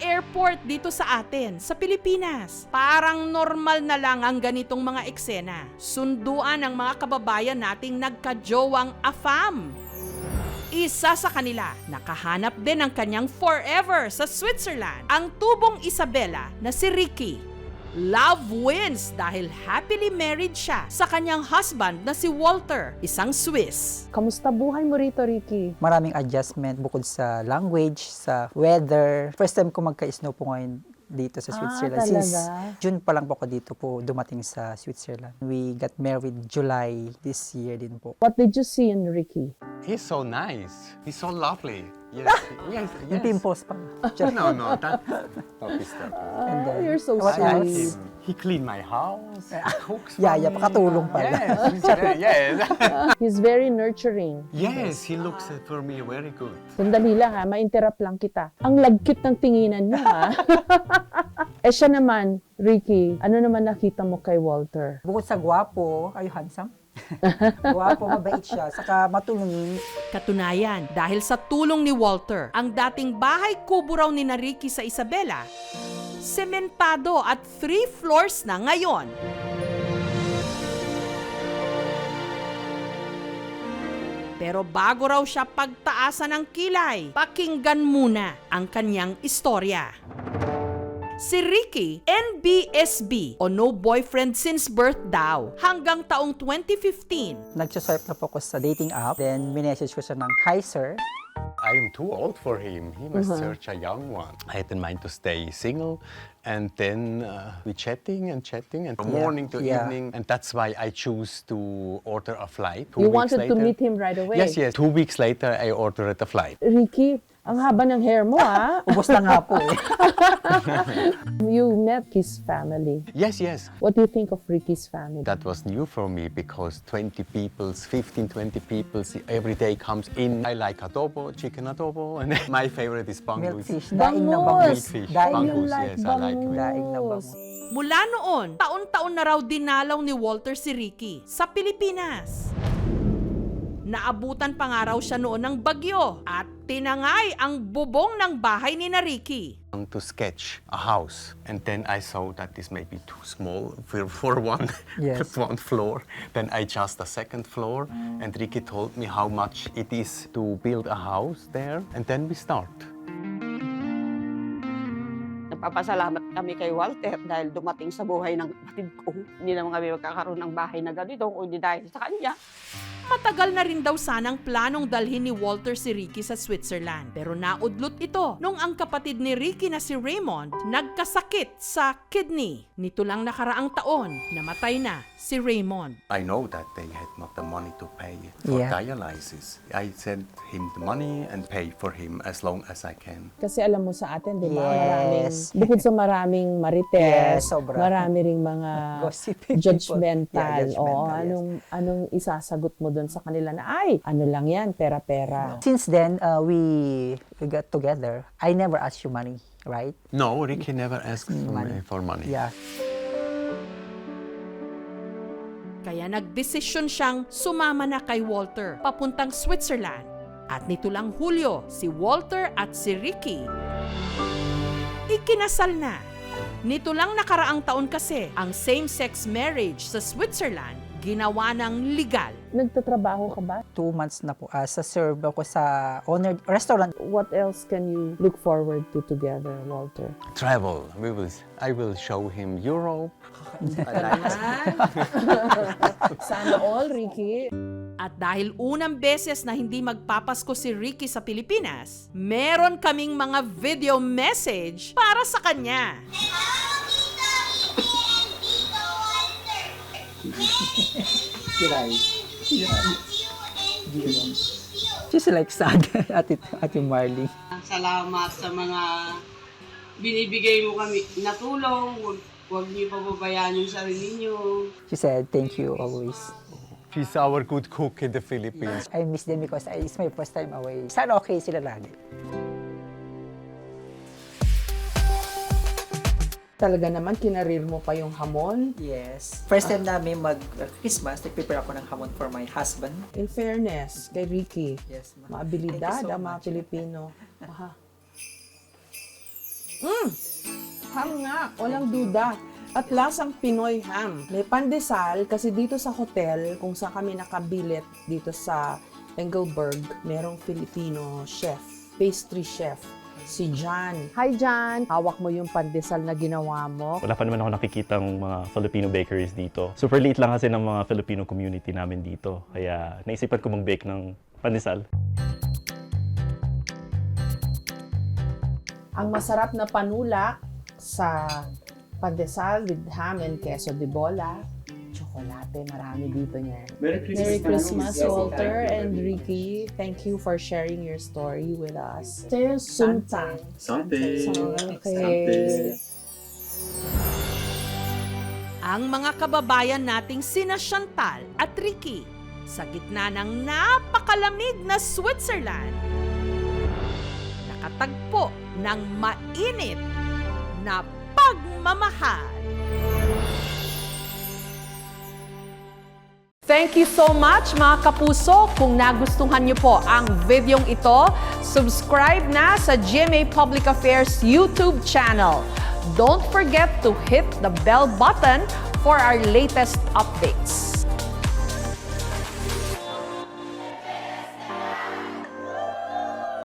airport dito sa atin, sa Pilipinas. Parang normal na lang ang ganitong mga eksena. Sunduan ng mga kababayan nating nagkajowang AFAM. Isa sa kanila, nakahanap din ng kanyang forever sa Switzerland, ang tubong Isabela na si Ricky. Love wins dahil happily married siya sa kanyang husband na si Walter, isang Swiss. Kamusta buhay mo rito, Ricky? Maraming adjustment bukod sa language, sa weather. First time ko magka-snow po ngayon dito sa Switzerland. Talaga? Since June pa lang po ako dito po dumating sa Switzerland. We got married July this year din po. What did you see in Ricky? He's so nice. He's so lovely. Yes, yes, Yung yes. pimples pa. No, no, that is that. And then, You're so what I like sweet. him. He cleaned my house. He cooks for Yeah, me. pakatulong pala. Yes, yes. He's very nurturing. Yes, he looks for me very good. Sandali lang ha, ma-interrupt lang kita. Ang lagkit ng tinginan niya ha. Eh siya naman, Ricky, ano naman nakita mo kay Walter? Bukod sa gwapo, are you handsome? Gwapo, mabait siya, saka matulungin. Katunayan, dahil sa tulong ni Walter, ang dating bahay kubo raw ni Ricky sa Isabela, sementado at 3 floors na ngayon. Pero bago raw siya pagtaasan ng kilay, pakinggan muna ang kanyang istorya. Si Ricky, NBSB o no boyfriend since birth daw, hanggang taong 2015. Nag-swipe na po ako sa dating app, then minessage ko siya ng, "Hi sir." I am too old for him. He must search a young one. I had in mind to stay single, and then we chatting and from morning to evening, and that's why I choose to order a flight. You wanted to meet him right away? Yes, yes. 2 weeks later, I ordered a flight. Ricky, ang haba ng hair mo ha. Ubos na nga po eh. You met his family. Yes, yes. What do you think of Ricky's family? That was new for me because 20 people, 15, 20 people every day comes in. I like adobo, chicken adobo, and my favorite is bangus. Milkfish, daing na bangus. Milkfish, Daing na bangus, like yes, I like it. Daing na bangus. Mula noon, taon-taon na raw dinalaw ni Walter si Ricky sa Pilipinas. Naabutan pa nga raw siya noon ng bagyo at tinangay ang bubong ng bahay ni Ricky. To sketch a house, and then I saw that this may be too small for one, Yes. one floor. Then I just a second floor, and Ricky told me how much it is to build a house there, and then we start. Nagpapasalamat kami kay Walter dahil dumating sa buhay ng kapatid ko. Hindi naman kami magkakaroon ng bahay na ganito kung hindi dahil sa kanya. Matagal na rin daw sanang planong dalhin ni Walter si Ricky sa Switzerland. Pero naudlot ito nung ang kapatid ni Ricky na si Raymond nagkasakit sa kidney. Nito lang nakaraang taon, namatay na si Raymond. I know that they had not the money to pay for Yeah. dialysis. I sent him the money and pay for him as long as I can. Kasi alam mo sa atin, di ba? Yes. Bukod sa maraming marites, Yes, sobra. marami ring mga Gossiping people. judgmental. Yeah, judgmental, Oo, yes. anong isasagot mo doon sa kanila na, ay, ano lang yan, pera-pera. Since then, we got together. I never asked you money, right? No, Ricky never asked for money. Yeah. Kaya nagdesisyon siyang sumama na kay Walter papuntang Switzerland. At nito lang Hulyo, si Walter at si Ricky ikinasal na. Nito lang nakaraang taon kasi ang same-sex marriage sa Switzerland ginawa ng legal. Nagtatrabaho ka ba? 2 months na po. Sa serve ako sa owner restaurant. What else can you look forward to together, Walter? Travel. I will show him Europe. Sana all, Ricky. At dahil unang beses na hindi magpapasko si Ricky sa Pilipinas, meron kaming mga video message para sa kanya. She's like sad, Ate Marley. Salamat sa mga binibigay mo kami na tulong. Huwag niyo pababayaan yung sarili niyo. She said, "Thank you always." She's our good cook in the Philippines. I miss them because it's my first time away. Sana okay sila lagi. Talaga naman, kinarir mo pa yung hamon. Yes. First time namin mag-Christmas, nag-prepare ako ng hamon for my husband. In fairness, kay Ricky, Yes, ma'am. maabilidad Thank you so ang mga much. Pilipino. Aha. Ham nga, walang duda. At lasang Pinoy ham. May pandesal kasi dito sa hotel, kung saan kami nakabilit dito sa Engelberg, merong Filipino chef, pastry chef, si John. Hi John! Hawak mo yung pandesal na ginawa mo. Wala pa naman ako nakikitang mga Filipino bakeries dito. Super late lang kasi ng mga Filipino community namin dito. Kaya naisipan ko mag-bake ng pandesal. Ang masarap na panulak sa pandesal with ham and queso de bola. Tsokolate, marami dito niyan. Merry Christmas, Walter and Ricky. Thank you for sharing your story with us. Sunta. Okay. Ang mga kababayan nating sina Chantal at Ricky sa gitna ng napakalamig na Switzerland, nakatagpo ng mainit na pagmamahal. Thank you so much mga kapuso. Kung nagustuhan niyo po ang videong ito, subscribe na sa GMA Public Affairs YouTube channel. Don't forget to hit the bell button for our latest updates.